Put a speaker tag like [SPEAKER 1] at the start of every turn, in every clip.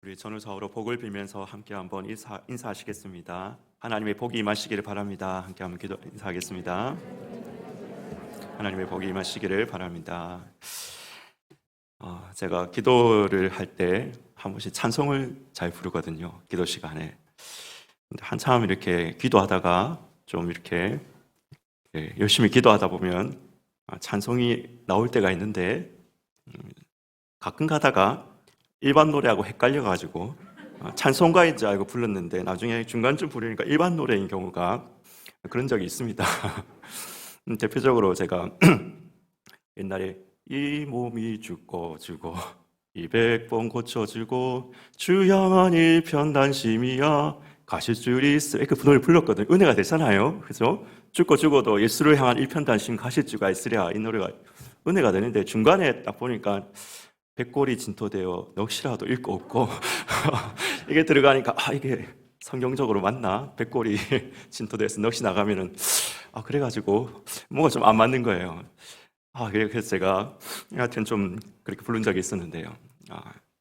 [SPEAKER 1] 우리 전우사으로 복을 빌면서 함께 한번 인사하시겠습니다. 하나님의 복이 임하시기를 바랍니다. 함께 한번 인사하겠습니다. 하나님의 복이 임하시기를 바랍니다. 제가 기도를 할 때 한 번씩 찬송을 잘 부르거든요. 기도 시간에. 근데 한참 이렇게 기도하다가 좀 이렇게 열심히 기도하다 보면 찬송이 나올 때가 있는데 가끔 가다가 일반 노래하고 헷갈려가지고 찬송가인 줄 알고 불렀는데 나중에 중간쯤 부르니까 일반 노래인 경우가 그런 적이 있습니다. 대표적으로 제가 옛날에 이 몸이 죽고 200번 고쳐주고 주 향한 일편단심이야 가실 줄이 있어 이렇게 노래를 불렀거든요. 은혜가 되잖아요. 그죠? 죽고도 예수를 향한 일편단심 가실 줄가 있으랴 이 노래가 은혜가 되는데 중간에 딱 보니까 백골이 진토되어 넋이라도 읽고 없고 이게 들어가니까 이게 성경적으로 맞나? 백골이 진토돼서 넋이 나가면은 그래가지고 뭔가 좀 안 맞는 거예요. 그래서 제가 하여튼 좀 그렇게 부른 적이 있었는데요.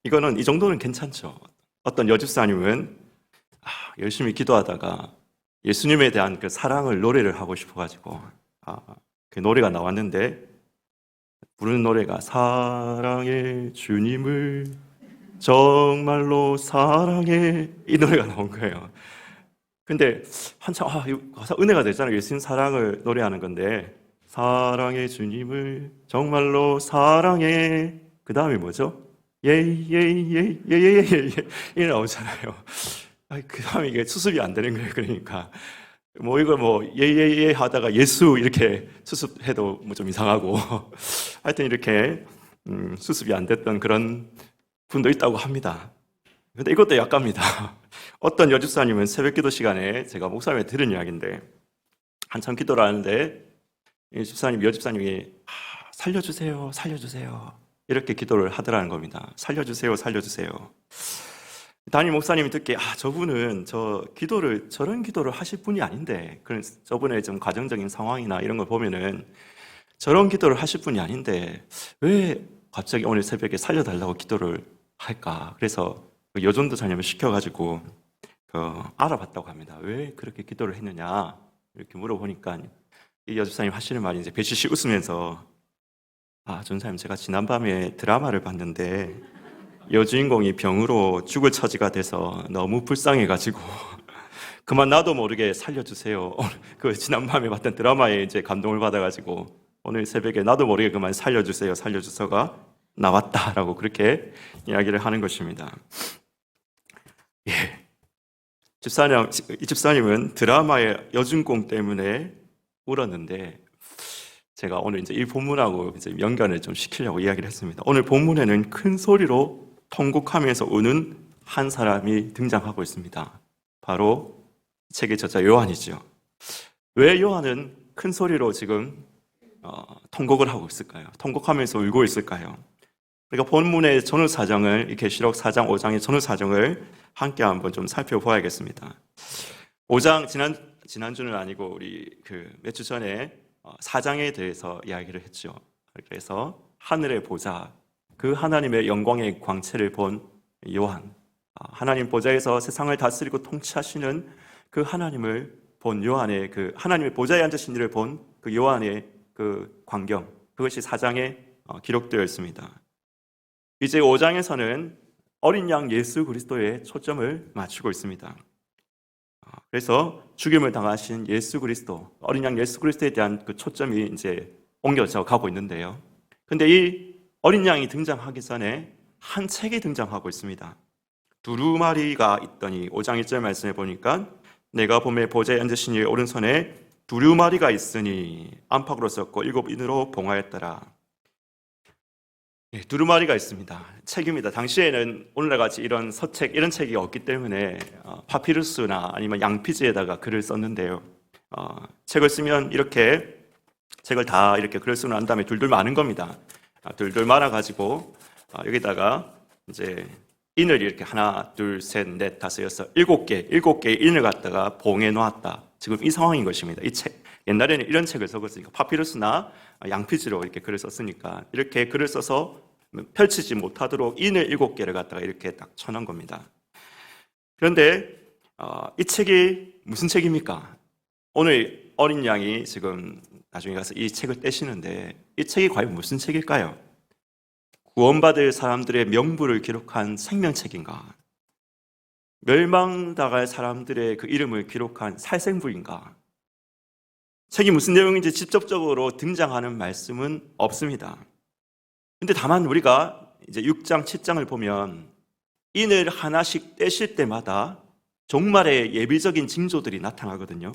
[SPEAKER 1] 이거는 이 정도는 괜찮죠. 어떤 여집사님은 열심히 기도하다가 예수님에 대한 그 사랑을 노래를 하고 싶어가지고 그 노래가 나왔는데 부르는 노래가 사랑해 주님을 정말로 사랑해 이 노래가 나온 거예요. 근데 한참 이거 가사 은혜가 되잖아요. 예수님 사랑을 노래하는 건데 사랑해 주님을 정말로 사랑해 그 다음에 뭐죠? 예예예예예예예 이 나오잖아요. 그 다음에 이게 수습이 안 되는 거예요. 그러니까 이거 예예예 하다가 예수 이렇게 수습해도 좀 이상하고 하여튼 이렇게 수습이 안 됐던 그런 분도 있다고 합니다. 근데 이것도 약갑니다. 어떤 여집사님은 새벽 기도 시간에 제가 목사님한테 들은 이야기인데 한참 기도를 하는데 여집사님이 살려주세요 이렇게 기도를 하더라는 겁니다. 살려주세요. 담임 목사님이 듣기에 저분은 저런 기도를 하실 분이 아닌데 저분의 좀 가정적인 상황이나 이런 걸 보면은 저런 기도를 하실 분이 아닌데 왜 갑자기 오늘 새벽에 살려달라고 기도를 할까? 그래서 여전도 자녀를 시켜가지고 알아봤다고 합니다. 왜 그렇게 기도를 했느냐 이렇게 물어보니까 이 여집사님 하시는 말이 이제 배시시 웃으면서 전사님 제가 지난밤에 드라마를 봤는데 여주인공이 병으로 죽을 처지가 돼서 너무 불쌍해가지고 그만 나도 모르게 살려주세요. 그 지난밤에 봤던 드라마에 이제 감동을 받아가지고 오늘 새벽에 나도 모르게 그만 살려주세요가 나왔다라고 그렇게 이야기를 하는 것입니다. 이 집사님은 드라마의 여주인공 때문에 울었는데 제가 오늘 이제 이 본문하고 이제 연관을 좀 시키려고 이야기를 했습니다. 오늘 본문에는 큰 소리로 통곡하면서 우는 한 사람이 등장하고 있습니다. 바로 책의 저자 요한이죠. 왜 요한은 큰 소리로 지금 통곡을 하고 있을까요? 통곡하면서 울고 있을까요? 그러니까 본문의 전후사정을 계시록 4장 5장의 전후사정을 함께 한번 좀 살펴보아야겠습니다. 5장 지난주는 아니고 우리 몇 주 전에 4장에 대해서 이야기를 했죠. 그래서 하늘의 보좌, 그 하나님의 영광의 광채를 본 요한, 하나님 보좌에서 세상을 다스리고 통치하시는 그 하나님을 본 요한의 하나님의 보좌에 앉으신 이를 본 그 요한의 그 광경, 그것이 4장에 기록되어 있습니다. 이제 5장에서는 어린 양 예수 그리스도에 초점을 맞추고 있습니다. 그래서 죽임을 당하신 예수 그리스도, 어린 양 예수 그리스도에 대한 그 초점이 이제 옮겨져 가고 있는데요. 근데 이 어린 양이 등장하기 전에 한 책이 등장하고 있습니다. 두루마리가 있더니 5장 1절 말씀해 보니까 내가 봄에 보좌에 앉으신 이의 오른손에 두루마리가 있으니 안팎으로 썼고 7인으로 봉하였더라. 두루마리가 있습니다. 책입니다. 당시에는 오늘날 같이 이런 서책 이런 책이 없기 때문에 파피루스나 아니면 양피지에다가 글을 썼는데요. 책을 쓰면 이렇게 책을 다 이렇게 글을 쓰고 난 다음에 둘둘 마는 겁니다. 둘둘 말아가지고 여기다가 이제 인을 이렇게 하나, 둘, 셋, 넷, 다섯, 여섯, 7개의 인을 갖다가 봉해 놓았다. 지금 이 상황인 것입니다. 이 책. 옛날에는 이런 책을 썼으니까 파피루스나 양피지로 이렇게 글을 썼으니까 이렇게 글을 써서 펼치지 못하도록 인을 7개를 갖다가 이렇게 딱 쳐놓은 겁니다. 그런데 이 책이 무슨 책입니까? 오늘 어린 양이 지금 나중에 가서 이 책을 떼시는데 이 책이 과연 무슨 책일까요? 구원받을 사람들의 명부를 기록한 생명책인가? 멸망당할 사람들의 그 이름을 기록한 살생부인가? 책이 무슨 내용인지 직접적으로 등장하는 말씀은 없습니다. 근데 다만 우리가 이제 6장, 7장을 보면 인을 하나씩 떼실 때마다 종말의 예비적인 징조들이 나타나거든요.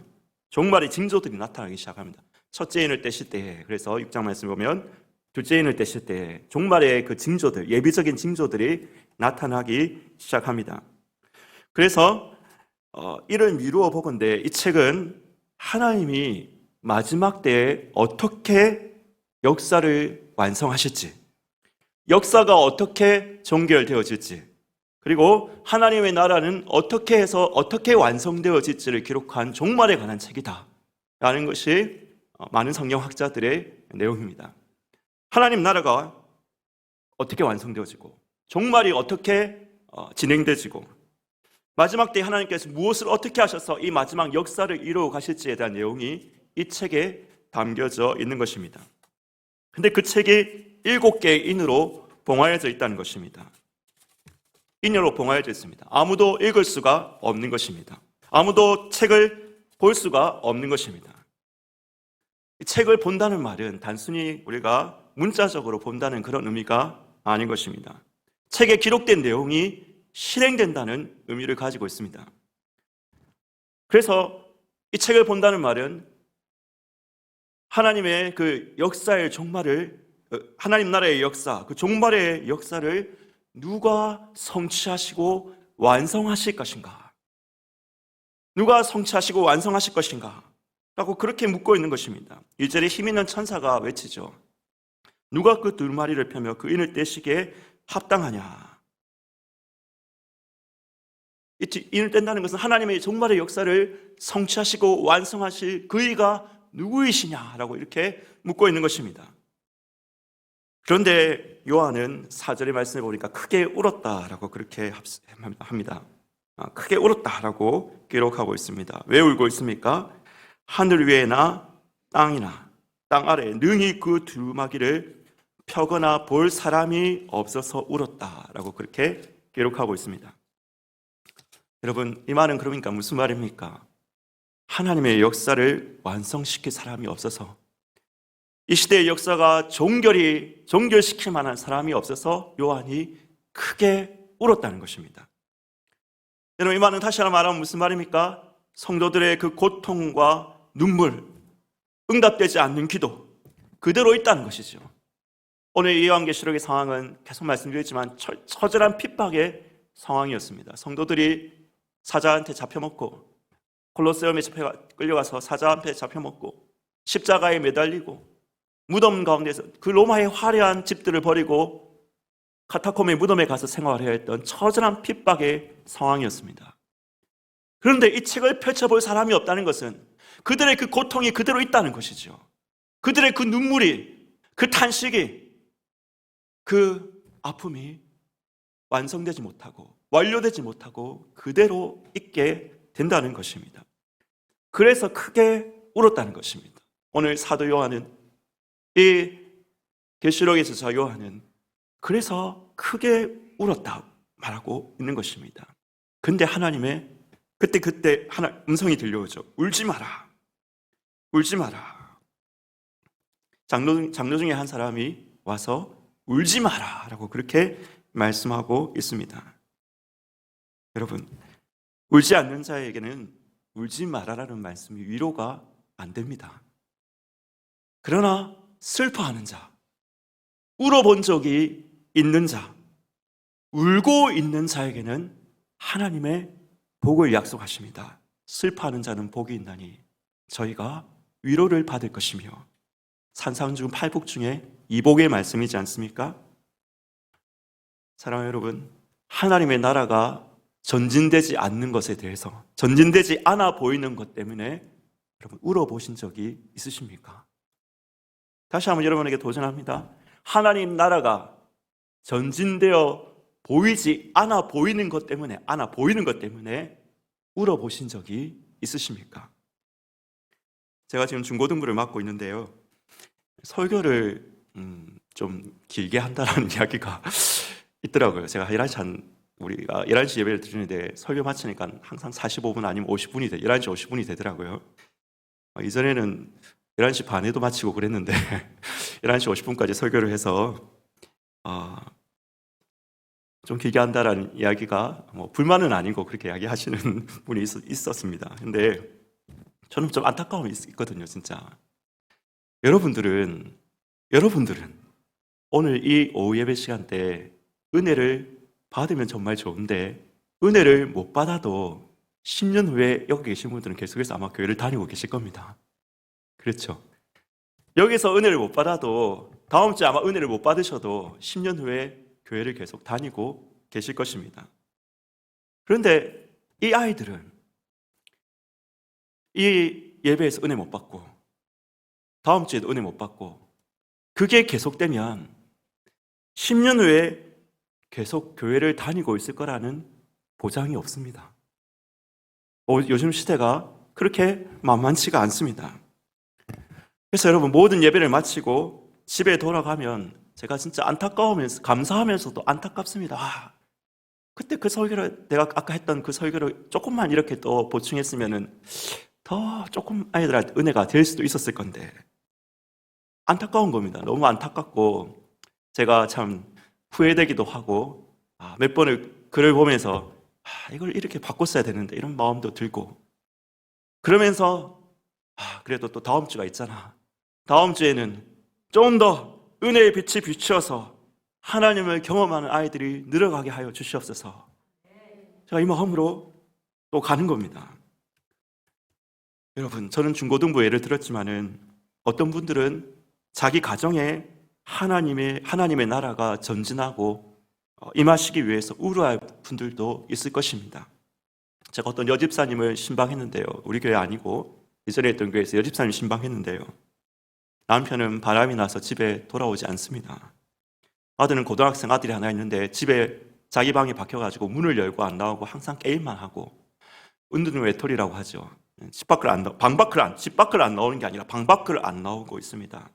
[SPEAKER 1] 종말의 징조들이 나타나기 시작합니다. 첫째 인을 떼실 때, 그래서 6장 말씀 보면 둘째 인을 떼실 때 종말의 그 징조들, 예비적인 징조들이 나타나기 시작합니다. 그래서 이를 미루어 보건대 이 책은 하나님이 마지막 때에 어떻게 역사를 완성하실지, 역사가 어떻게 종결되어질지, 그리고 하나님의 나라는 어떻게 해서 어떻게 완성되어질지를 기록한 종말에 관한 책이다 라는 것이 많은 성경학자들의 내용입니다. 하나님 나라가 어떻게 완성되어지고 종말이 어떻게 진행되지고 마지막 때 하나님께서 무엇을 어떻게 하셔서 이 마지막 역사를 이루어 가실지에 대한 내용이 이 책에 담겨져 있는 것입니다. 근데 그 책이 7개의 인으로 봉화해져 있다는 것입니다. 인으로 봉화해져 있습니다. 아무도 읽을 수가 없는 것입니다. 아무도 책을 볼 수가 없는 것입니다. 이 책을 본다는 말은 단순히 우리가 문자적으로 본다는 그런 의미가 아닌 것입니다. 책에 기록된 내용이 실행된다는 의미를 가지고 있습니다. 그래서 이 책을 본다는 말은 하나님의 그 역사의 종말을, 하나님 나라의 역사, 그 종말의 역사를 누가 성취하시고 완성하실 것인가? 누가 성취하시고 완성하실 것인가? 라고 그렇게 묻고 있는 것입니다. 1절에 힘 있는 천사가 외치죠. 누가 그 두루마리를 펴며 그 인을 떼시기에 합당하냐? 이 인을 뗀다는 것은 하나님의 종말의 역사를 성취하시고 완성하실 그이가 누구이시냐라고 이렇게 묻고 있는 것입니다. 그런데 요한은 4절의 말씀을 보니까 크게 울었다라고 그렇게 합니다. 크게 울었다라고 기록하고 있습니다. 왜 울고 있습니까? 하늘 위에나 땅이나 땅 아래에 능히 그 두루마기를 펴거나 볼 사람이 없어서 울었다라고 그렇게 기록하고 있습니다. 여러분, 이 말은 그러니까 무슨 말입니까? 하나님의 역사를 완성시킬 사람이 없어서, 이 시대의 역사가 종결시킬 만한 사람이 없어서 요한이 크게 울었다는 것입니다. 여러분, 이 말은 다시 한번 말하면 무슨 말입니까? 성도들의 그 고통과 눈물, 응답되지 않는 기도 그대로 있다는 것이죠. 오늘 이 요한계시록의 상황은 계속 말씀드렸지만 처절한 핍박의 상황이었습니다. 성도들이 사자한테 잡혀먹고, 콜로세움에 끌려가서 사자한테 잡혀먹고, 십자가에 매달리고, 무덤 가운데서 그 로마의 화려한 집들을 버리고 카타콤의 무덤에 가서 생활해야 했던 처절한 핍박의 상황이었습니다. 그런데 이 책을 펼쳐볼 사람이 없다는 것은 그들의 그 고통이 그대로 있다는 것이죠. 그들의 그 눈물이, 그 탄식이, 그 아픔이 완성되지 못하고 완료되지 못하고 그대로 있게 된다는 것입니다. 그래서 크게 울었다는 것입니다. 오늘 사도 요한은, 이 계시록에 있어서 요한은 그래서 크게 울었다 말하고 있는 것입니다. 근데 하나님의 그때 음성이 들려오죠. 울지 마라. 울지 마라. 장로 중에 한 사람이 와서 울지 마라 라고 그렇게 말씀하고 있습니다. 여러분, 울지 않는 자에게는 울지 마라라는 말씀이 위로가 안 됩니다. 그러나 슬퍼하는 자, 울어본 적이 있는 자, 울고 있는 자에게는 하나님의 복을 약속하십니다. 슬퍼하는 자는 복이 있나니 저희가 위로를 받을 것이며, 산상중 8복 중에 이 복의 말씀이지 않습니까? 사랑하는 여러분, 하나님의 나라가 전진되지 않는 것에 대해서, 전진되지 않아 보이는 것 때문에 여러분 울어보신 적이 있으십니까? 다시 한번 여러분에게 도전합니다. 하나님 나라가 전진되어 보이지 않아 보이는 것 때문에 울어보신 적이 있으십니까? 제가 지금 중고등부를 맡고 있는데요. 설교를 좀 길게 한다는 이야기가 있더라고요. 제가 11시 우리가 11시 예배를 드리는데 설교 마치니까 항상 45분 아니면 11시 50분이 되더라고요. 이전에는 11시 반에도 마치고 그랬는데 11시 50분까지 설교를 해서 좀 길게 한다라는 이야기가 불만은 아니고 그렇게 이야기하시는 분이 있었습니다. 근데 저는 좀 안타까움이 있거든요, 진짜. 여러분들은 오늘 이 오후 예배 시간 때 은혜를 받으면 정말 좋은데 은혜를 못 받아도 10년 후에 여기 계신 분들은 계속해서 아마 교회를 다니고 계실 겁니다. 그렇죠? 여기서 은혜를 못 받아도 다음 주에 아마 은혜를 못 받으셔도 10년 후에 교회를 계속 다니고 계실 것입니다. 그런데 이 아이들은 이 예배에서 은혜 못 받고 다음 주에도 은혜 못 받고 그게 계속되면 10년 후에 계속 교회를 다니고 있을 거라는 보장이 없습니다. 요즘 시대가 그렇게 만만치가 않습니다. 그래서 여러분 모든 예배를 마치고 집에 돌아가면 제가 진짜 안타까우면서 감사하면서도 안타깝습니다. 그때 그 설교를 내가 아까 했던 그 설교를 조금만 이렇게 또 보충했으면은 더 조금 아이들한테 은혜가 될 수도 있었을 건데 안타까운 겁니다. 너무 안타깝고 제가 참 후회되기도 하고 몇 번을 글을 보면서 이걸 이렇게 바꿨어야 되는데 이런 마음도 들고 그러면서 그래도 또 다음 주가 있잖아. 다음 주에는 좀 더 은혜의 빛이 비추어서 하나님을 경험하는 아이들이 늘어가게 하여 주시옵소서. 제가 이 마음으로 또 가는 겁니다. 여러분, 저는 중고등부 예를 들었지만은 어떤 분들은 자기 가정에 하나님의 나라가 전진하고 임하시기 위해서 우려할 분들도 있을 것입니다. 제가 어떤 여집사님을 신방했는데요. 우리 교회 아니고 이전에 했던 교회에서 여집사님 신방했는데요. 남편은 바람이 나서 집에 돌아오지 않습니다. 아들은 고등학생 아들이 하나 있는데 집에 자기 방에 박혀가지고 문을 열고 안 나오고 항상 게임만 하고 은둔 외톨이라고 하죠. 집 밖을 안 나오는 게 아니라 방 밖을 안 나오고 있습니다.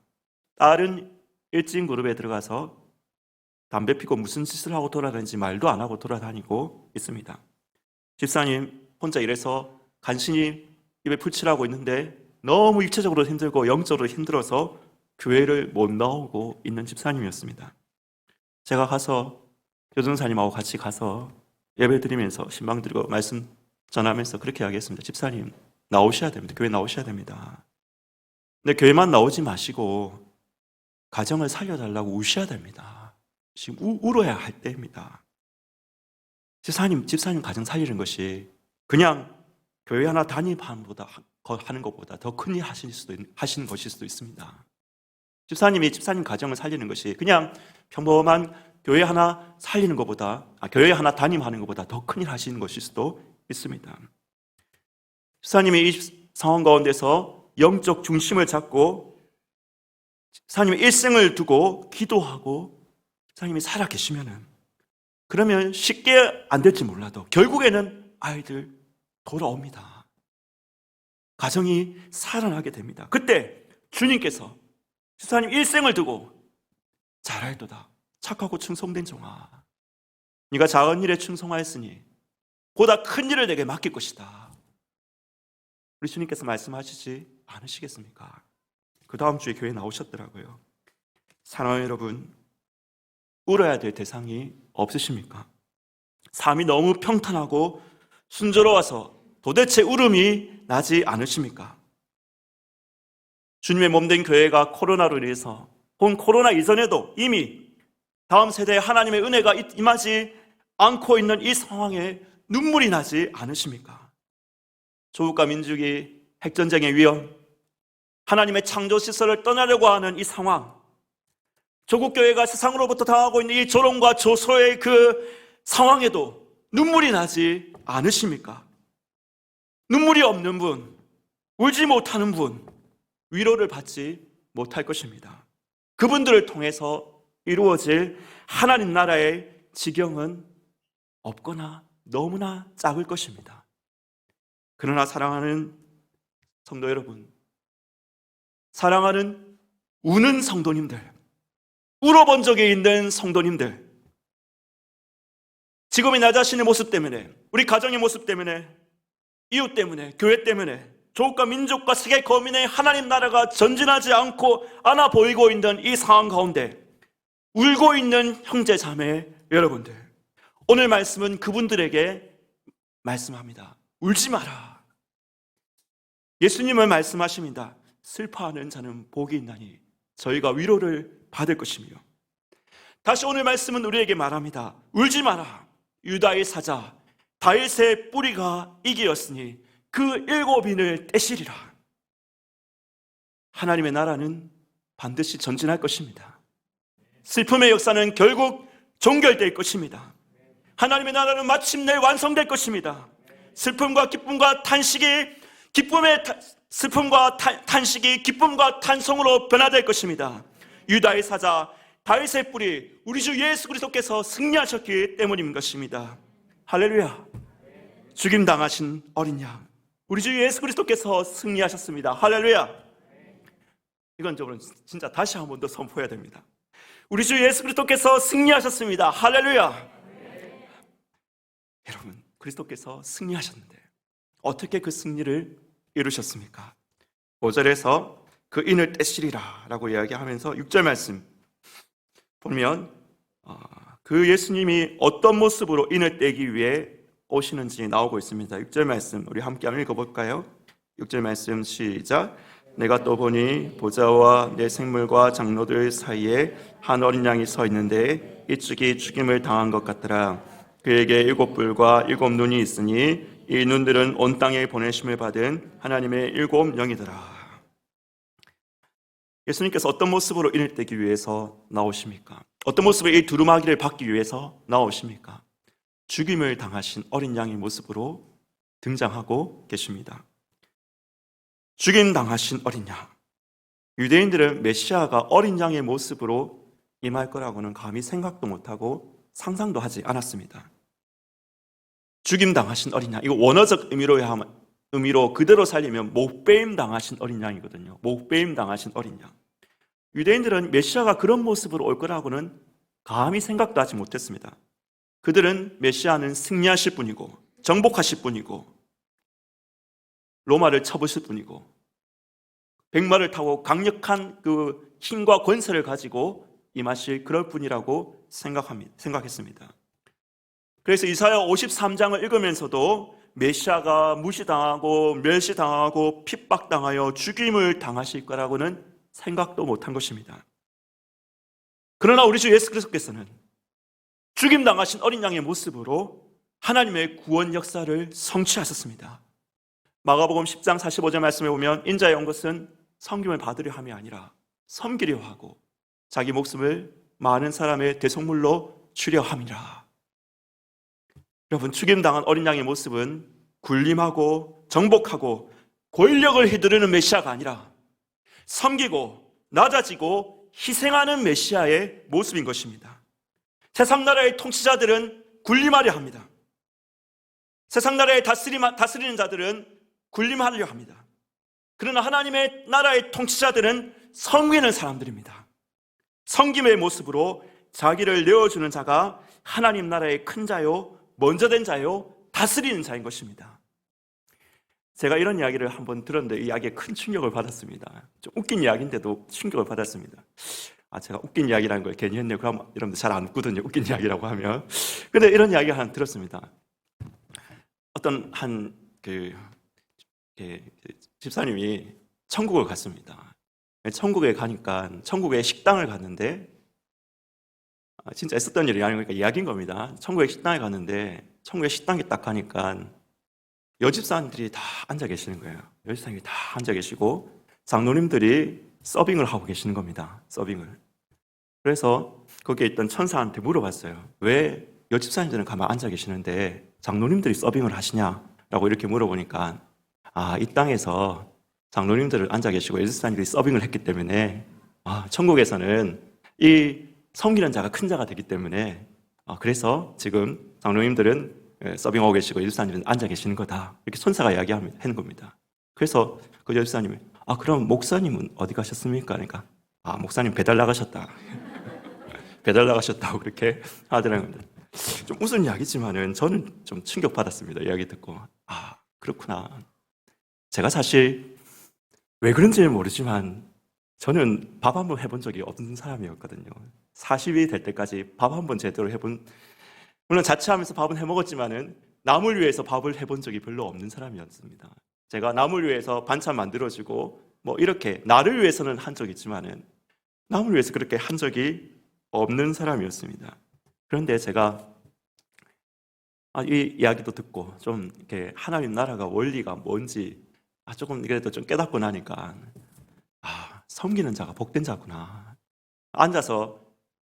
[SPEAKER 1] 딸은 일진 그룹에 들어가서 담배 피고 무슨 짓을 하고 돌아다니는지 말도 안 하고 돌아다니고 있습니다. 집사님 혼자 일해서 간신히 입에 풀칠하고 있는데 너무 육체적으로 힘들고 영적으로 힘들어서 교회를 못 나오고 있는 집사님이었습니다. 제가 가서 교전사님하고 같이 가서 예배 드리면서 신방 드리고 말씀 전하면서 그렇게 이야기했습니다. 집사님 나오셔야 됩니다. 교회 나오셔야 됩니다. 근데 교회만 나오지 마시고 가정을 살려달라고 우셔야 됩니다. 지금 울어야 할 때입니다. 집사님 가정 살리는 것이 그냥 교회 하나 하는 것보다 더 큰 일 하시는 것일 수도 있습니다. 집사님 가정을 살리는 것이 그냥 평범한 교회 하나 살리는 것보다 교회 하나 담임하는 것보다 더 큰 일 하시는 것일 수도 있습니다. 집사님이 이 상황 가운데서 영적 중심을 잡고 집사님의 일생을 두고 기도하고 집사님이 살아 계시면은 그러면 쉽게 안 될지 몰라도 결국에는 아이들 돌아옵니다. 가정이 살아나게 됩니다. 그때 주님께서 집사님 일생을 두고 잘할도다 착하고 충성된 종아 네가 작은 일에 충성하였으니 보다 큰 일을 내게 맡길 것이다. 우리 주님께서 말씀하시지 않으시겠습니까? 그 다음 주에 교회에 나오셨더라고요. 사랑하는 여러분, 울어야 될 대상이 없으십니까? 삶이 너무 평탄하고 순조로워서 도대체 울음이 나지 않으십니까? 주님의 몸된 교회가 코로나로 인해서 혹은 코로나 이전에도 이미 다음 세대에 하나님의 은혜가 임하지 않고 있는 이 상황에 눈물이 나지 않으십니까? 조국과 민족이 핵전쟁의 위험, 하나님의 창조시설을 떠나려고 하는 이 상황, 조국교회가 세상으로부터 당하고 있는 이 조롱과 조소의 그 상황에도 눈물이 나지 않으십니까? 눈물이 없는 분, 울지 못하는 분, 위로를 받지 못할 것입니다. 그분들을 통해서 이루어질 하나님 나라의 지경은 없거나 너무나 작을 것입니다. 그러나 사랑하는 성도 여러분, 사랑하는 우는 성도님들, 울어본 적이 있는 성도님들, 지금의 나 자신의 모습 때문에, 우리 가정의 모습 때문에, 이웃 때문에, 교회 때문에, 조국과 민족과 세계 거민의 하나님 나라가 전진하지 않아 보이고 있는 이 상황 가운데 울고 있는 형제 자매 여러분들, 오늘 말씀은 그분들에게 말씀합니다. 울지 마라. 예수님은 말씀하십니다. 슬퍼하는 자는 복이 있나니 저희가 위로를 받을 것이며, 다시 오늘 말씀은 우리에게 말합니다. 울지 마라. 유다의 사자 다윗의 뿌리가 이기었으니 그 7인을 떼시리라. 하나님의 나라는 반드시 전진할 것입니다. 슬픔의 역사는 결국 종결될 것입니다. 하나님의 나라는 마침내 완성될 것입니다. 슬픔과 기쁨과 탄식이 기쁨과 탄송으로 변화될 것입니다. 유다의 사자 다윗의 뿌리, 우리 주 예수 그리스도께서 승리하셨기 때문인 것입니다. 할렐루야. 죽임 당하신 어린 양, 우리 주 예수 그리스도께서 승리하셨습니다. 할렐루야. 이건 저는 진짜 다시 한 번 더 선포해야 됩니다. 우리 주 예수 그리스도께서 승리하셨습니다. 할렐루야. 여러분, 그리스도께서 승리하셨는데 어떻게 그 승리를 이루셨습니까? 5절에서 그 인을 떼시리라 라고 이야기하면서 6절 말씀 보면 그 예수님이 어떤 모습으로 인을 떼기 위해 오시는지 나오고 있습니다. 6절 말씀 우리 함께 한번 읽어볼까요? 6절 말씀 시작. 내가 또 보니 보좌와 내 생물과 장로들 사이에 한 어린 양이 서 있는데 이쪽이 죽임을 당한 것 같더라. 그에게 7뿔과 7눈이 있으니 이 눈들은 온 땅에 보내심을 받은 하나님의 7 영이더라. 예수님께서 어떤 모습으로 인을 떼기 위해서 나오십니까? 어떤 모습으로 이 두루마기를 받기 위해서 나오십니까? 죽임을 당하신 어린 양의 모습으로 등장하고 계십니다. 죽임 당하신 어린 양. 유대인들은 메시아가 어린 양의 모습으로 임할 거라고는 감히 생각도 못하고 상상도 하지 않았습니다. 죽임 당하신 어린 양, 이거 원어적 의미로 그대로 살리면 목베임 당하신 어린 양이거든요. 목베임 당하신 어린 양. 유대인들은 메시아가 그런 모습으로 올 거라고는 감히 생각도 하지 못했습니다. 그들은 메시아는 승리하실 분이고 정복하실 분이고 로마를 쳐부실 분이고 백마를 타고 강력한 그 힘과 권세를 가지고 임하실 그럴 분이라고 생각했습니다. 그래서 이사야 53장을 읽으면서도 메시아가 무시당하고 멸시당하고 핍박당하여 죽임을 당하실 거라고는 생각도 못한 것입니다. 그러나 우리 주 예수 그리스도께서는 죽임 당하신 어린 양의 모습으로 하나님의 구원 역사를 성취하셨습니다. 마가복음 10장 45절 말씀에 보면 인자의 온 것은 섬김을 받으려 함이 아니라 섬기려 하고 자기 목숨을 많은 사람의 대속물로 주려 함이라. 여러분, 죽임당한 어린 양의 모습은 군림하고 정복하고 권력을 휘두르는 메시아가 아니라 섬기고 낮아지고 희생하는 메시아의 모습인 것입니다. 세상 나라의 통치자들은 군림하려 합니다. 세상 나라의 다스리는 자들은 군림하려 합니다. 그러나 하나님의 나라의 통치자들은 섬기는 사람들입니다. 섬김의 모습으로 자기를 내어주는 자가 하나님 나라의 큰 자요, 먼저 된 자요, 다스리는 자인 것입니다. 제가 이런 이야기를 한번 들었는데 이 이야기에 큰 충격을 받았습니다. 좀 웃긴 이야기인데도 충격을 받았습니다. 제가 웃긴 이야기라는 걸 괜히 했네요. 그럼 여러분들 잘 안 웃거든요, 웃긴 이야기라고 하면. 근데 이런 이야기 하나 들었습니다. 어떤 집사님이 천국을 갔습니다. 천국에 가니까 천국에 식당을 갔는데 진짜 있었던 일이 아니니까 이야기인 겁니다. 천국에 식당에 갔는데 천국에 식당에 딱 가니까 여집사님들이 다 앉아 계시는 거예요. 여집사님이 다 앉아 계시고 장로님들이 서빙을 하고 계시는 겁니다. 서빙을. 그래서 거기에 있던 천사한테 물어봤어요. 왜 여집사님들은 가만 앉아 계시는데 장로님들이 서빙을 하시냐라고 이렇게 물어보니까 이 땅에서 장로님들을 앉아 계시고 여집사님들이 서빙을 했기 때문에 천국에서는 이 섬기는 자가 큰 자가 되기 때문에 그래서 지금 장로님들은 서빙하고 계시고 예수사님은 앉아 계시는 거다. 이렇게 손사가 이야기하는 겁니다. 그래서 그 예수사님이 그럼 목사님은 어디 가셨습니까? 그러니까 목사님 배달 나가셨다. 배달 나가셨다고 그렇게 하더라고요. 좀 웃은 이야기지만은 저는 좀 충격받았습니다. 이야기 듣고 그렇구나. 제가 사실 왜 그런지는 모르지만 저는 밥 한 번 해본 적이 없는 사람이었거든요. 40이 될 때까지 밥 한 번 제대로 해본, 물론 자취하면서 밥은 해먹었지만은 남을 위해서 밥을 해본 적이 별로 없는 사람이었습니다. 제가 남을 위해서 반찬 만들어주고 이렇게 나를 위해서는 한 적이 있지만은 남을 위해서 그렇게 한 적이 없는 사람이었습니다. 그런데 제가 이 이야기도 듣고 좀 이렇게 하나님 나라가 원리가 뭔지 조금 그래도 좀 깨닫고 나니까 섬기는 자가 복된 자구나.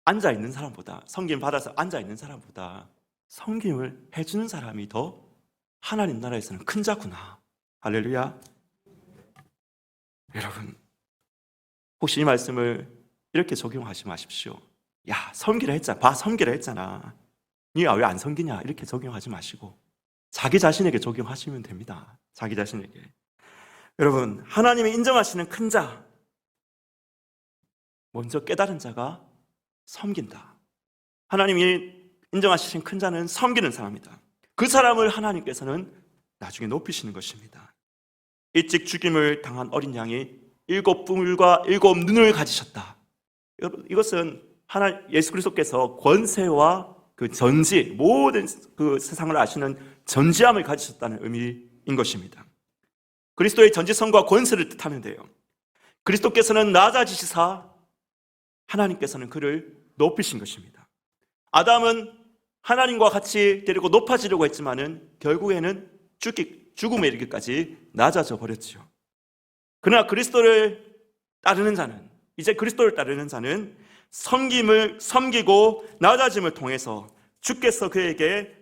[SPEAKER 1] 앉아 있는 사람보다, 섬김 받아서 앉아 있는 사람보다 섬김을 해주는 사람이 더 하나님 나라에서는 큰 자구나. 할렐루야. 여러분, 혹시 이 말씀을 이렇게 적용하지 마십시오. 섬기라 했잖아. 섬기라 했잖아. 네가 왜 안 섬기냐? 이렇게 적용하지 마시고 자기 자신에게 적용하시면 됩니다. 자기 자신에게. 여러분, 하나님이 인정하시는 큰 자, 먼저 깨달은 자가 섬긴다. 하나님이 인정하시는 큰 자는 섬기는 사람이다. 그 사람을 하나님께서는 나중에 높이시는 것입니다. 일찍 죽임을 당한 어린 양이 7뿔과 7눈을 가지셨다. 이것은 예수 그리스도께서 권세와 그 전지, 모든 그 세상을 아시는 전지함을 가지셨다는 의미인 것입니다. 그리스도의 전지성과 권세를 뜻하는데요, 그리스도께서는 낮아지시사 하나님께서는 그를 높이신 것입니다. 아담은 하나님과 같이 데리고 높아지려고 했지만은 결국에는 죽음에 이르기까지 낮아져 버렸죠. 그러나 이제 그리스도를 따르는 자는 섬기고 낮아짐을 통해서 주께서 그에게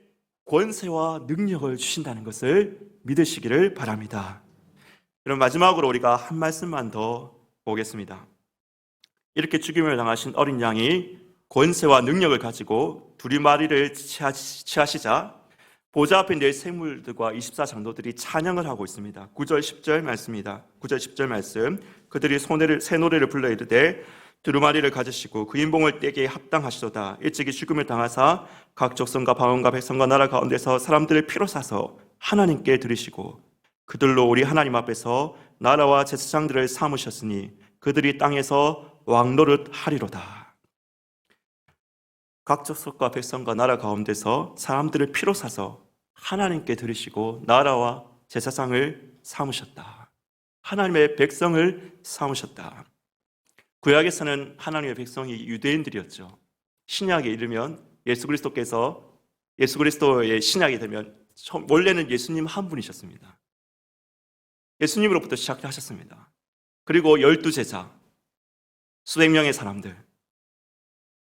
[SPEAKER 1] 권세와 능력을 주신다는 것을 믿으시기를 바랍니다. 그럼 마지막으로 우리가 한 말씀만 더 보겠습니다. 이렇게 죽임을 당하신 어린 양이 권세와 능력을 가지고 두리마리를 취하시자 보좌 앞에 네 생물들과 24장로들이 찬양을 하고 있습니다. 9절 10절 말씀입니다. 9절 10절 말씀. 그들이 새 노래를 불러 이르되 두루마리를 가지시고 그 인봉을 떼기에 합당하시도다. 일찍이 죽음을 당하사 각 족속과 방언과 백성과 나라 가운데서 사람들을 피로 사서 하나님께 드리시고 그들로 우리 하나님 앞에서 나라와 제사장들을 삼으셨으니 그들이 땅에서 왕노릇 하리로다. 각 족속과 백성과 나라 가운데서 사람들을 피로 사서 하나님께 드리시고 나라와 제사장을 삼으셨다. 하나님의 백성을 삼으셨다. 구약에서는 하나님의 백성이 유대인들이었죠. 신약에 이르면 예수 그리스도의 신약이 되면 원래는 예수님 한 분이셨습니다. 예수님으로부터 시작하셨습니다. 그리고 12제자, 수백 명의 사람들,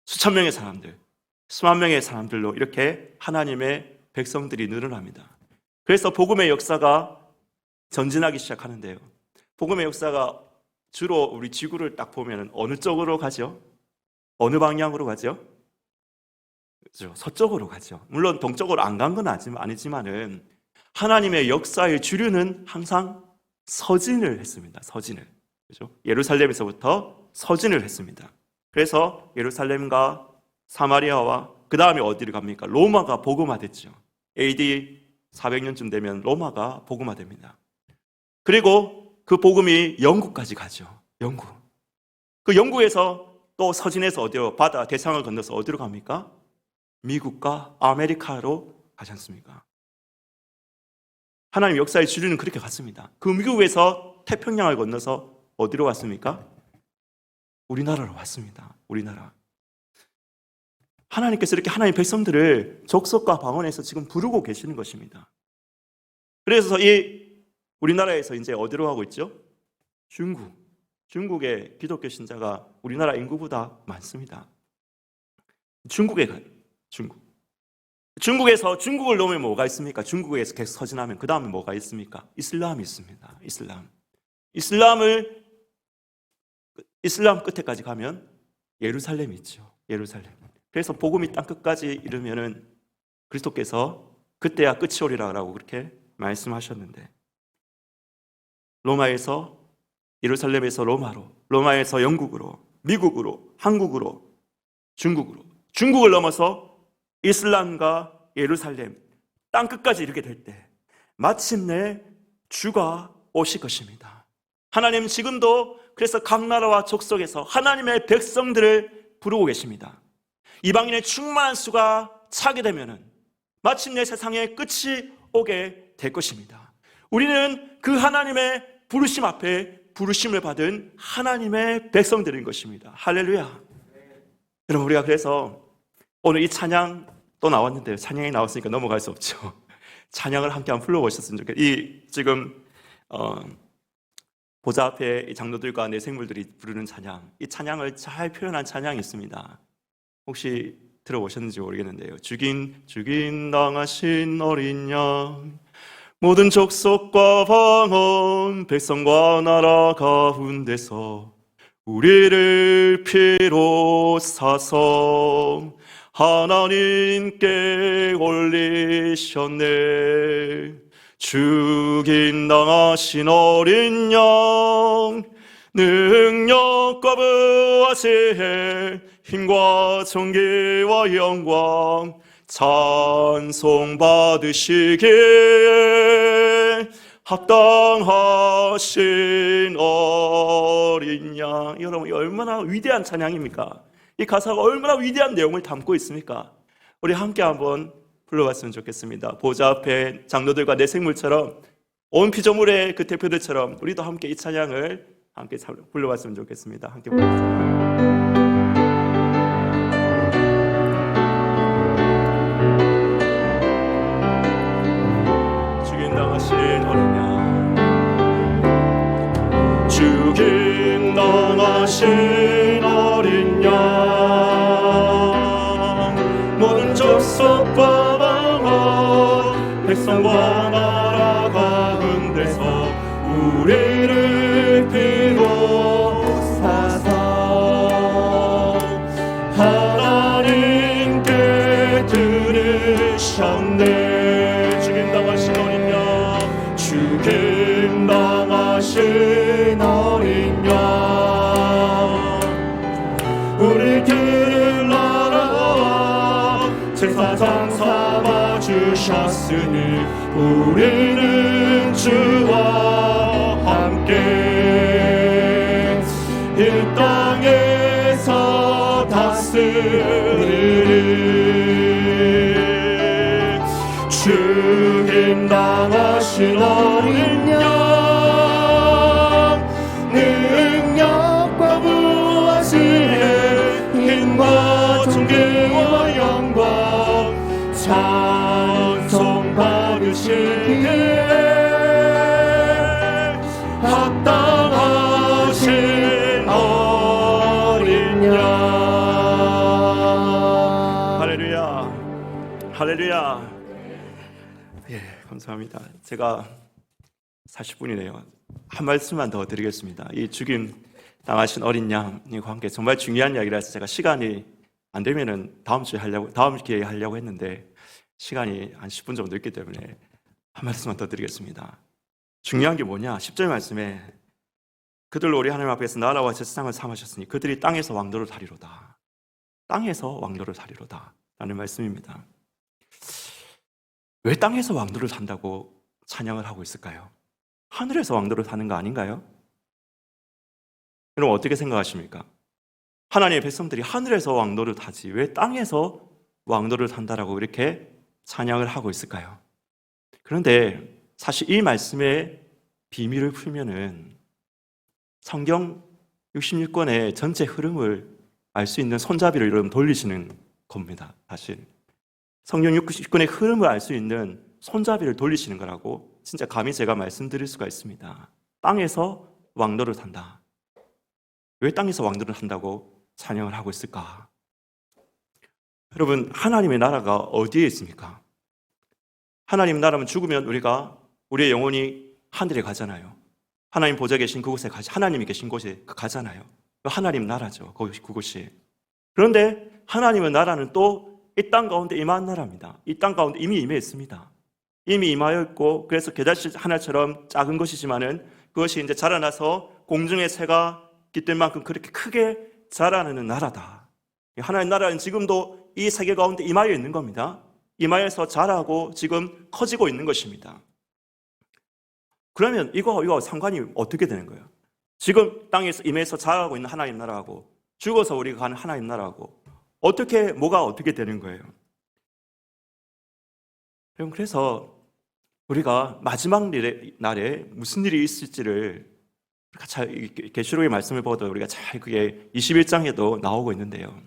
[SPEAKER 1] 수천 명의 사람들, 수만 명의 사람들로 이렇게 하나님의 백성들이 늘어납니다. 그래서 복음의 역사가 전진하기 시작하는데요, 복음의 역사가 주로 우리 지구를 딱 보면 어느 쪽으로 가죠? 어느 방향으로 가죠? 그렇죠. 서쪽으로 가죠. 물론 동쪽으로 안 간 건 아니지만은 하나님의 역사의 주류는 항상 서진을 했습니다. 서진을. 그렇죠? 예루살렘에서부터 서진을 했습니다. 그래서 예루살렘과 사마리아와 그 다음에 어디를 갑니까? 로마가 복음화됐죠. AD 400년쯤 되면 로마가 복음화됩니다. 그리고 그 복음이 영국까지 가죠. 영국. 그 영국에서 또 서진에서 어디로, 바다 대상을 건너서 어디로 갑니까? 미국과 아메리카로 가지 않습니까? 하나님 역사의 주류는 그렇게 갔습니다. 그 미국에서 태평양을 건너서 어디로 왔습니까? 우리나라로 왔습니다. 우리나라. 하나님께서 이렇게 하나님의 백성들을 족속과 방언에서 지금 부르고 계시는 것입니다. 그래서 우리나라에서 이제 어디로 가고 있죠? 중국의 기독교 신자가 우리나라 인구보다 많습니다. 중국에 가요. 중국에서 중국을 넘으면 뭐가 있습니까? 중국에서 계속 서진하면 그 다음에 뭐가 있습니까? 이슬람이 있습니다. 이슬람 끝에까지 가면 예루살렘이 있죠. 예루살렘. 그래서 복음이 땅 끝까지 이르면은 그리스도께서 그때야 끝이 오리라고 그렇게 말씀하셨는데, 로마에서 예루살렘에서 로마로, 로마에서 영국으로, 미국으로, 한국으로, 중국을 넘어서 이슬람과 예루살렘, 땅 끝까지 이르게 될 때 마침내 주가 오실 것입니다. 하나님 지금도 그래서 각 나라와 족속에서 하나님의 백성들을 부르고 계십니다. 이방인의 충만한 수가 차게 되면은 마침내 세상의 끝이 오게 될 것입니다. 우리는 그 하나님의 부르심 앞에 부르심을 받은 하나님의 백성들인 것입니다. 할렐루야. 여러분, 우리가 그래서 오늘 이 찬양 또 나왔는데요. 찬양이 나왔으니까 넘어갈 수 없죠. 찬양을 함께 한번 불러보셨으면 좋겠어요. 이 지금 보좌 앞에 이 장로들과 내생물들이 부르는 찬양, 이 찬양을 잘 표현한 찬양이 있습니다. 혹시 들어보셨는지 모르겠는데요. 죽인 당하신 어린 양, 모든 족속과 방언, 백성과 나라 가운데서 우리를 피로 사서 하나님께 올리셨네. 죽인 당하신 어린 양, 능력과 부하시에 힘과 존귀와 영광 찬송 받으시기에 합당하신 어린 양. 여러분, 얼마나 위대한 찬양입니까? 이 가사가 얼마나 위대한 내용을 담고 있습니까? 우리 함께 한번 불러봤으면 좋겠습니다. 보좌 앞에 장로들과 내생물처럼 온 피조물의 그 대표들처럼 우리도 함께 이 찬양을 함께 불러봤으면 좋겠습니다. 함께 불러보세요. 죽인 당하신 어린 양, 죽인 당하신 어린 양, 모든 족속과 방언, 백성과 나라 가운데서 우리를 피로 사서 하나님께 들으셨네. 죽임당하신 어린 양, 죽임당하신 어린 양, 우리들을 나라와 제사장 삼아 주셨으니 우리는 주와 함께 이 땅에서 다스리리. 죽임당하신 어린 양, 능력과 부하시에 힘과 존귀와 영광 찬송 받으시기에 합당하신 어린 양. 할렐루야, 할렐루야. 예, 감사합니다. 제가 40분이네요. 한 말씀만 더 드리겠습니다. 이 죽임 당하신 어린 양과 함께 정말 중요한 이야기라서 제가 시간이 안 되면은 다음 기회에 하려고 했는데 시간이 한 10분 정도 있기 때문에 한 말씀만 더 드리겠습니다. 중요한 게 뭐냐? 10절 말씀에 그들로 우리 하나님 앞에서 나라와 제사장을 삼으셨으니 그들이 땅에서 왕노를 하리로다. 땅에서 왕노를 하리로다 라는 말씀입니다. 왜 땅에서 왕노를 한다고 찬양을 하고 있을까요? 하늘에서 왕노를 하는 거 아닌가요? 여러분, 어떻게 생각하십니까? 하나님의 백성들이 하늘에서 왕노를 하지 왜 땅에서 왕노를 한다라고 이렇게 찬양을 하고 있을까요? 그런데 사실 이 말씀의 비밀을 풀면은 성경 66권의 전체 흐름을 알 수 있는 손잡이를 여러분 돌리시는 겁니다. 사실 성경 69권의 흐름을 알 수 있는 손잡이를 돌리시는 거라고 진짜 감히 제가 말씀드릴 수가 있습니다. 땅에서 왕노를 한다. 왜 땅에서 왕노를 한다고 찬양을 하고 있을까? 여러분, 하나님의 나라가 어디에 있습니까? 하나님 나라면 죽으면 우리의 영혼이 하늘에 가잖아요. 하나님 보좌 계신 그곳에 하나님이 계신 곳에 가잖아요. 하나님 나라죠. 그곳이. 그런데 하나님의 나라는 또 이 땅 가운데 임한 나라입니다. 이 땅 가운데 이미 임했습니다. 이미 임하여 있고, 그래서 겨자씨 하나처럼 작은 것이지만은 그것이 이제 자라나서 공중의 새가 깃들 만큼 그렇게 크게 자라나는 나라다. 하나님의 나라는 지금도 이 세계 가운데 임하여 있는 겁니다. 임하여서 자라고 지금 커지고 있는 것입니다. 그러면 이거 상관이 어떻게 되는 거예요? 지금 땅에서 임해서 자라고 있는 하나님 나라하고 죽어서 우리가 가는 하나님 나라하고 뭐가 어떻게 되는 거예요? 여러분, 그래서 우리가 마지막 날에 무슨 일이 있을지를 계시록의 말씀을 보도 우리가 잘 그게 21장에도 나오고 있는데요.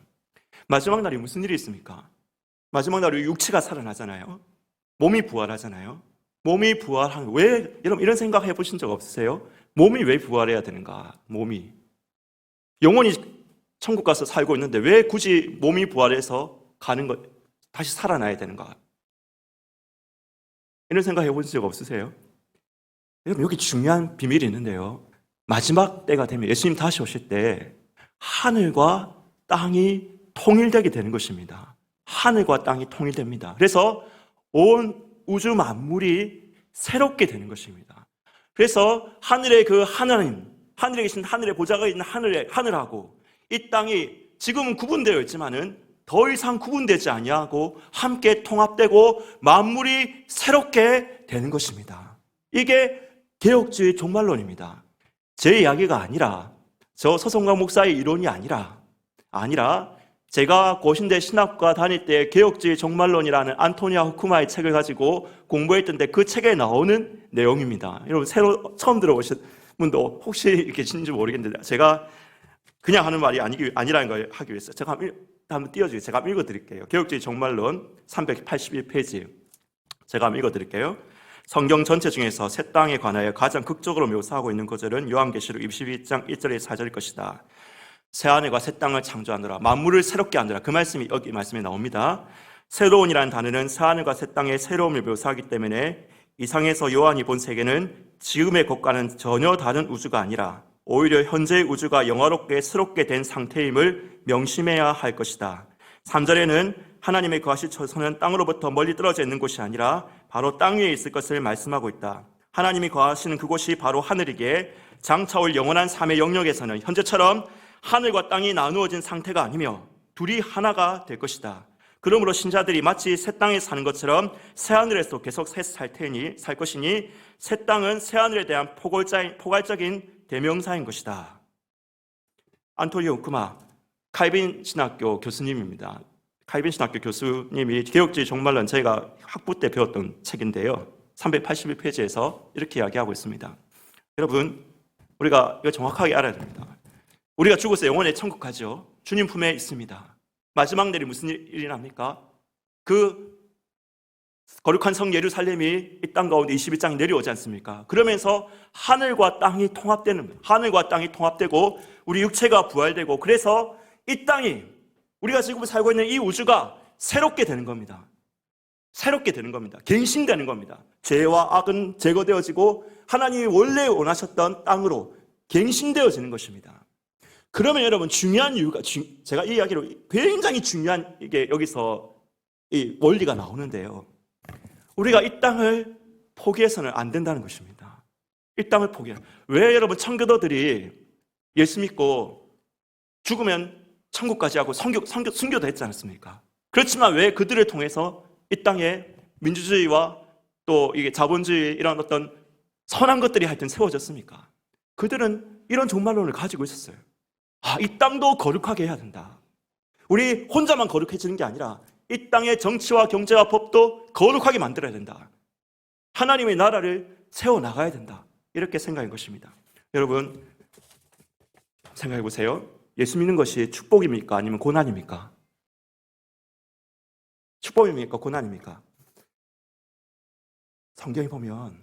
[SPEAKER 1] 마지막 날이 무슨 일이 있습니까? 마지막 날에 육체가 살아나잖아요. 몸이 부활하잖아요. 몸이 부활한, 여러분 이런 생각 해보신 적 없으세요? 몸이 왜 부활해야 되는가? 몸이 영원히 천국 가서 살고 있는데 왜 굳이 몸이 부활해서 다시 살아나야 되는가? 이런 생각 해보신 적 없으세요? 여러분, 여기 중요한 비밀이 있는데요. 마지막 때가 되면 예수님 다시 오실 때 하늘과 땅이 통일되게 되는 것입니다. 하늘과 땅이 통일됩니다. 그래서 온 우주 만물이 새롭게 되는 것입니다. 그래서 하늘의 그 하나님, 하늘에 계신 하늘의 보좌가 있는 하늘하고 이 땅이 지금은 구분되어 있지만은 더 이상 구분되지 아니하고 함께 통합되고 만물이 새롭게 되는 것입니다. 이게 개혁주의 종말론입니다. 제 이야기가 아니라, 저 서성광 목사의 이론이 아니라 제가 고신대 신학과 다닐 때 개혁주의 종말론이라는 안토니아 후쿠마의 책을 가지고 공부했던데 그 책에 나오는 내용입니다. 여러분, 처음 들어보신 분도 혹시 계신지 모르겠는데 제가 그냥 하는 말이 아니라는 걸 하기 위해서 제가 한번 띄워주세요. 제가 한번 읽어드릴게요. 개혁주의 종말론 381페이지 제가 한번 읽어드릴게요. 성경 전체 중에서 새 땅에 관하여 가장 극적으로 묘사하고 있는 구절은 요한계시록 22장 1절의 4절일 것이다. 새 하늘과 새 땅을 창조하느라, 만물을 새롭게 하느라, 그 말씀이 여기 말씀에 나옵니다. 새로운이라는 단어는 새 하늘과 새 땅의 새로움을 묘사하기 때문에 이상에서 요한이 본 세계는 지금의 것과는 전혀 다른 우주가 아니라 오히려 현재의 우주가 영화롭게 새롭게 된 상태임을 명심해야 할 것이다. 3절에는 하나님의 거하실 처소는 땅으로부터 멀리 떨어져 있는 곳이 아니라 바로 땅 위에 있을 것을 말씀하고 있다. 하나님이 거하시는 그곳이 바로 하늘이기에 장차올 영원한 삶의 영역에서는 현재처럼 하늘과 땅이 나누어진 상태가 아니며 둘이 하나가 될 것이다. 그러므로 신자들이 마치 새 땅에 사는 것처럼 새 하늘에서 계속 살 것이니 새 땅은 새 하늘에 대한 포괄적인 대명사인 것이다. 안토니오 후쿠마 칼빈 신학교 교수님입니다. 칼빈 신학교 교수님이 개혁주의 종말론 저희가 학부 때 배웠던 책인데요. 381페이지에서 이렇게 이야기하고 있습니다. 여러분, 우리가 이거 정확하게 알아야 됩니다. 우리가 죽어서 영원히 천국 가죠. 주님 품에 있습니다. 마지막 날이 무슨 일이 납니까? 그 거룩한 성 예루살렘이 이 땅 가운데 21장에 내려오지 않습니까? 그러면서 하늘과 땅이 통합되고 우리 육체가 부활되고, 그래서 이 땅이, 우리가 지금 살고 있는 이 우주가 새롭게 되는 겁니다. 새롭게 되는 겁니다. 갱신되는 겁니다. 죄와 악은 제거되어지고 하나님이 원래 원하셨던 땅으로 갱신되어지는 것입니다. 그러면 여러분, 중요한 이유가, 제가 이 이야기로 굉장히 중요한 이게 여기서 이 원리가 나오는데요. 우리가 이 땅을 포기해서는 안 된다는 것입니다. 이 땅을 왜 여러분 청교도들이 예수 믿고 죽으면 천국까지 하고 순교도 했지 않습니까? 그렇지만 왜 그들을 통해서 이 땅에 민주주의와 또 이게 자본주의 이런 어떤 선한 것들이 하여튼 세워졌습니까? 그들은 이런 종말론을 가지고 있었어요. 이 땅도 거룩하게 해야 된다. 우리 혼자만 거룩해지는 게 아니라 이 땅의 정치와 경제와 법도 거룩하게 만들어야 된다. 하나님의 나라를 세워나가야 된다. 이렇게 생각한 것입니다. 여러분, 생각해 보세요. 예수 믿는 것이 축복입니까? 아니면 고난입니까? 축복입니까? 고난입니까? 성경에 보면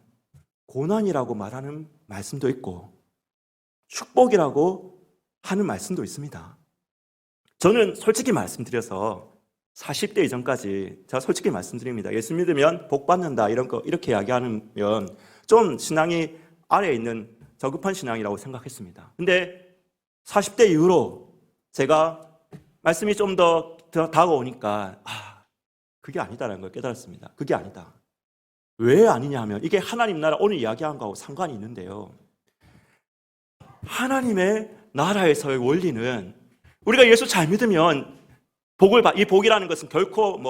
[SPEAKER 1] 고난이라고 말하는 말씀도 있고 축복이라고 하는 말씀도 있습니다. 저는 솔직히 말씀드려서 40대 이전까지 제가 솔직히 말씀드립니다. 예수 믿으면 복 받는다 이렇게 이야기하면 좀 신앙이 아래에 있는 저급한 신앙이라고 생각했습니다. 근데 40대 이후로 제가 말씀이 좀 더 다가오니까 그게 아니다라는 걸 깨달았습니다. 그게 아니다. 왜 아니냐 하면 이게 하나님 나라 오늘 이야기한 거하고 상관이 있는데요. 하나님의 나라에서의 원리는 우리가 예수 잘 믿으면 이 복이라는 것은 결코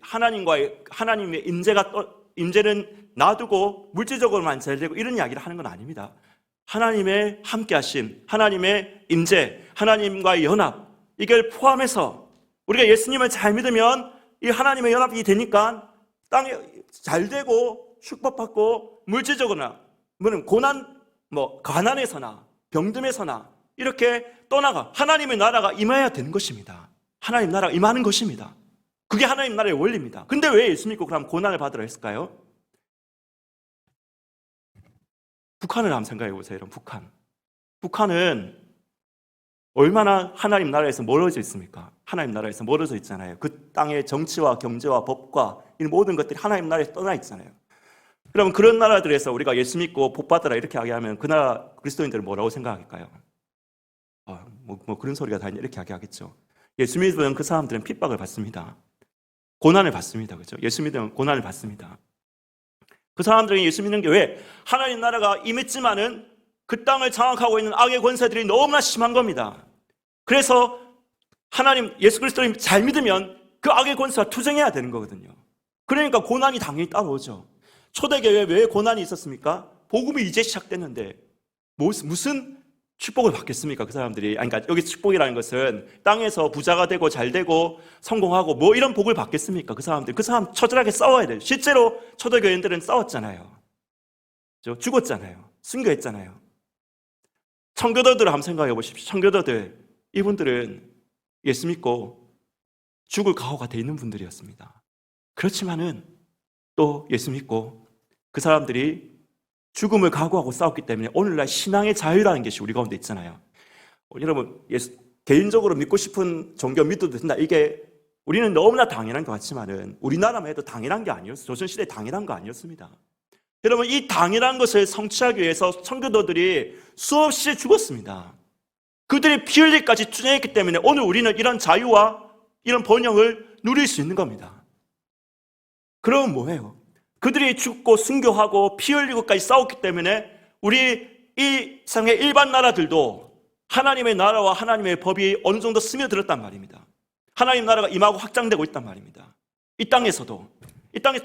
[SPEAKER 1] 하나님의 임재는 놔두고 물질적으로만 잘 되고 이런 이야기를 하는 건 아닙니다. 하나님의 함께하심, 하나님의 임재, 하나님과의 연합, 이걸 포함해서 우리가 예수님을 잘 믿으면 이 하나님의 연합이 되니까 땅에 잘 되고 축복받고 물질적으로나 고난, 가난에서나 병듦에서나 이렇게 떠나가 하나님의 나라가 임해야 되는 것입니다. 하나님 나라가 임하는 것입니다. 그게 하나님 나라의 원리입니다. 근데 왜 예수 믿고 그럼 고난을 받으라 했을까요? 북한을 한번 생각해 보세요. 여러분, 북한은 얼마나 하나님 나라에서 멀어져 있습니까? 하나님 나라에서 멀어져 있잖아요. 그 땅의 정치와 경제와 법과 이 모든 것들이 하나님 나라에서 떠나 있잖아요. 그러면 그런 나라들에서 우리가 예수 믿고 복 받으라 이렇게 하면 그 나라 그리스도인들은 뭐라고 생각할까요? 그런 소리가 다 있냐 이렇게 하겠죠. 예수 믿으면 그 사람들은 핍박을 받습니다. 고난을 받습니다. 그렇죠? 예수 믿으면 고난을 받습니다. 그 사람들이 예수 믿는 게 왜? 하나님 나라가 임했지만은 그 땅을 장악하고 있는 악의 권세들이 너무나 심한 겁니다. 그래서 예수 그리스도를 잘 믿으면 그 악의 권세와 투쟁해야 되는 거거든요. 그러니까 고난이 당연히 따라오죠. 초대교회에 왜 고난이 있었습니까? 복음이 이제 시작됐는데 무슨 축복을 받겠습니까? 그 사람들이. 그러니까 여기 축복이라는 것은 땅에서 부자가 되고 잘 되고 성공하고 이런 복을 받겠습니까? 그 사람 처절하게 싸워야 돼요. 실제로 초대교인들은 싸웠잖아요. 죽었잖아요. 순교했잖아요. 청교도들을 한번 생각해 보십시오. 청교도들, 이분들은 예수 믿고 죽을 각오가 돼 있는 분들이었습니다. 그렇지만은 또 예수 믿고 그 사람들이 죽음을 각오하고 싸웠기 때문에 오늘날 신앙의 자유라는 것이 우리 가운데 있잖아요. 여러분, 개인적으로 믿고 싶은 종교 믿어도 된다. 이게 우리는 너무나 당연한 것 같지만은 우리나라만 해도 당연한 게 아니었어요. 조선시대에 당연한 거 아니었습니다. 여러분, 이 당연한 것을 성취하기 위해서 청교도들이 수없이 죽었습니다. 그들이 피 흘리기까지 투쟁했기 때문에 오늘 우리는 이런 자유와 이런 번영을 누릴 수 있는 겁니다. 그러면 뭐예요? 그들이 죽고 순교하고 피 흘리고까지 싸웠기 때문에 우리 이 세상의 일반 나라들도 하나님의 나라와 하나님의 법이 어느 정도 스며들었단 말입니다. 하나님 나라가 임하고 확장되고 있단 말입니다. 이 땅에서도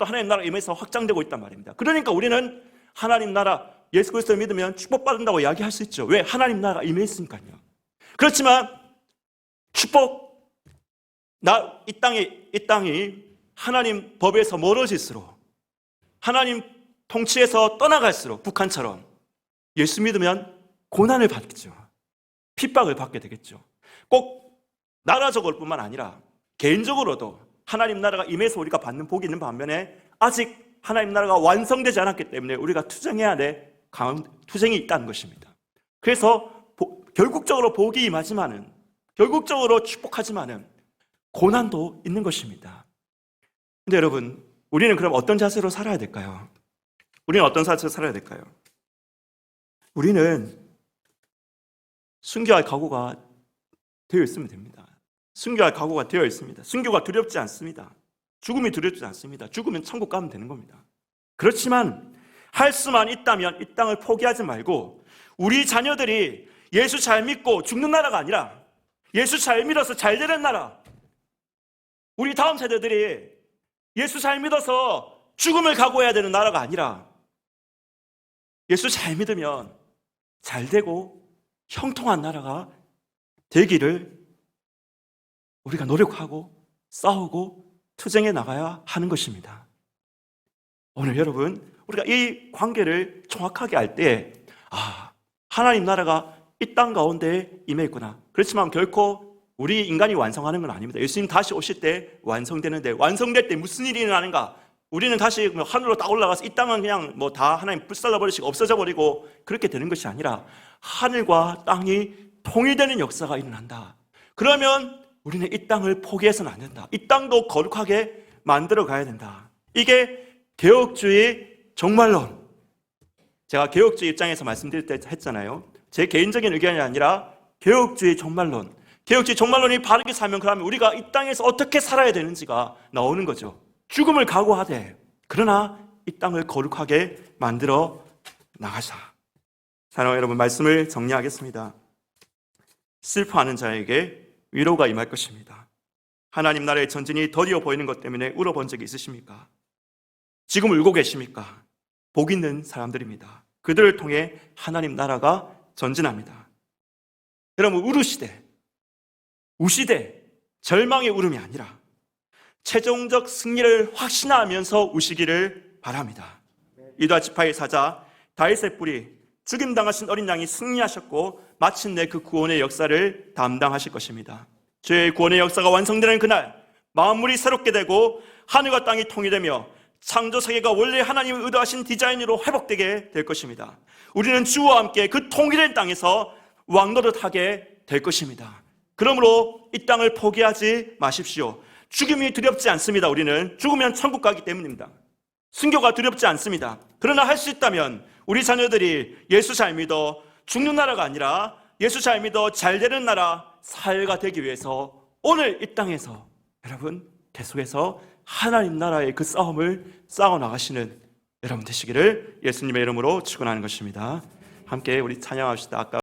[SPEAKER 1] 하나님 나라가 임해서 확장되고 있단 말입니다. 그러니까 우리는 하나님 나라, 예수 그리스도를 믿으면 축복받는다고 이야기할 수 있죠. 왜? 하나님 나라가 임했으니까요. 그렇지만 이 땅이 하나님 법에서 멀어질수록, 하나님 통치에서 떠나갈수록 북한처럼 예수 믿으면 고난을 받겠죠. 핍박을 받게 되겠죠. 꼭 나라적으로 뿐만 아니라 개인적으로도 하나님 나라가 임해서 우리가 받는 복이 있는 반면에 아직 하나님 나라가 완성되지 않았기 때문에 우리가 투쟁해야 될 투쟁이 있다는 것입니다. 그래서 결국적으로 복이 임하지만은, 결국적으로 축복하지만은 고난도 있는 것입니다. 근데 여러분, 우리는 그럼 어떤 자세로 살아야 될까요? 우리는 순교할 각오가 되어 있으면 됩니다. 순교할 각오가 되어 있습니다. 순교가 두렵지 않습니다. 죽음이 두렵지 않습니다. 죽으면 천국 가면 되는 겁니다. 그렇지만 할 수만 있다면 이 땅을 포기하지 말고 우리 자녀들이 예수 잘 믿고 죽는 나라가 아니라 예수 잘 믿어서 잘 되는 나라, 우리 다음 세대들이 예수 잘 믿어서 죽음을 각오해야 되는 나라가 아니라 예수 잘 믿으면 잘 되고 형통한 나라가 되기를 우리가 노력하고 싸우고 투쟁해 나가야 하는 것입니다. 오늘 여러분, 우리가 이 관계를 정확하게 알 때 하나님 나라가 이 땅 가운데 임해 있구나. 그렇지만 결코 우리 인간이 완성하는 건 아닙니다. 예수님 다시 오실 때 완성되는데, 완성될 때 무슨 일이 일어나는가? 우리는 다시 하늘로 딱 올라가서 이 땅은 그냥 다 하나님 불살라버리시고 없어져 버리고 그렇게 되는 것이 아니라 하늘과 땅이 통일되는 역사가 일어난다. 그러면 우리는 이 땅을 포기해서는 안 된다. 이 땅도 거룩하게 만들어 가야 된다. 이게 개혁주의 종말론. 제가 개혁주의 입장에서 말씀드릴 때 했잖아요. 제 개인적인 의견이 아니라 개혁주의 종말론, 개혁주의 종말론이 바르게 살면 그러면 우리가 이 땅에서 어떻게 살아야 되는지가 나오는 거죠. 죽음을 각오하되 그러나 이 땅을 거룩하게 만들어 나가자. 사랑하는 여러분, 말씀을 정리하겠습니다. 슬퍼하는 자에게 위로가 임할 것입니다. 하나님 나라의 전진이 더디어 보이는 것 때문에 울어본 적이 있으십니까? 지금 울고 계십니까? 복 있는 사람들입니다. 그들을 통해 하나님 나라가 전진합니다. 여러분, 우시되 절망의 울음이 아니라 최종적 승리를 확신하면서 우시기를 바랍니다. 유다 지파의 사자 다윗의 뿔이 죽임당하신 어린 양이 승리하셨고 마침내 그 구원의 역사를 담당하실 것입니다. 죄의 구원의 역사가 완성되는 그날 만물이 새롭게 되고 하늘과 땅이 통일되며 창조 세계가 원래 하나님이 의도하신 디자인으로 회복되게 될 것입니다. 우리는 주와 함께 그 통일된 땅에서 왕노릇하게 될 것입니다. 그러므로 이 땅을 포기하지 마십시오. 죽음이 두렵지 않습니다. 우리는 죽으면 천국 가기 때문입니다. 순교가 두렵지 않습니다. 그러나 할 수 있다면 우리 자녀들이 예수 잘 믿어 죽는 나라가 아니라 예수 잘 믿어 잘 되는 나라 사회가 되기 위해서 오늘 이 땅에서 여러분 계속해서 하나님 나라의 그 싸움을 싸워 나가시는 여러분 되시기를 예수님의 이름으로 축원하는 것입니다. 함께 우리 찬양합시다. 아까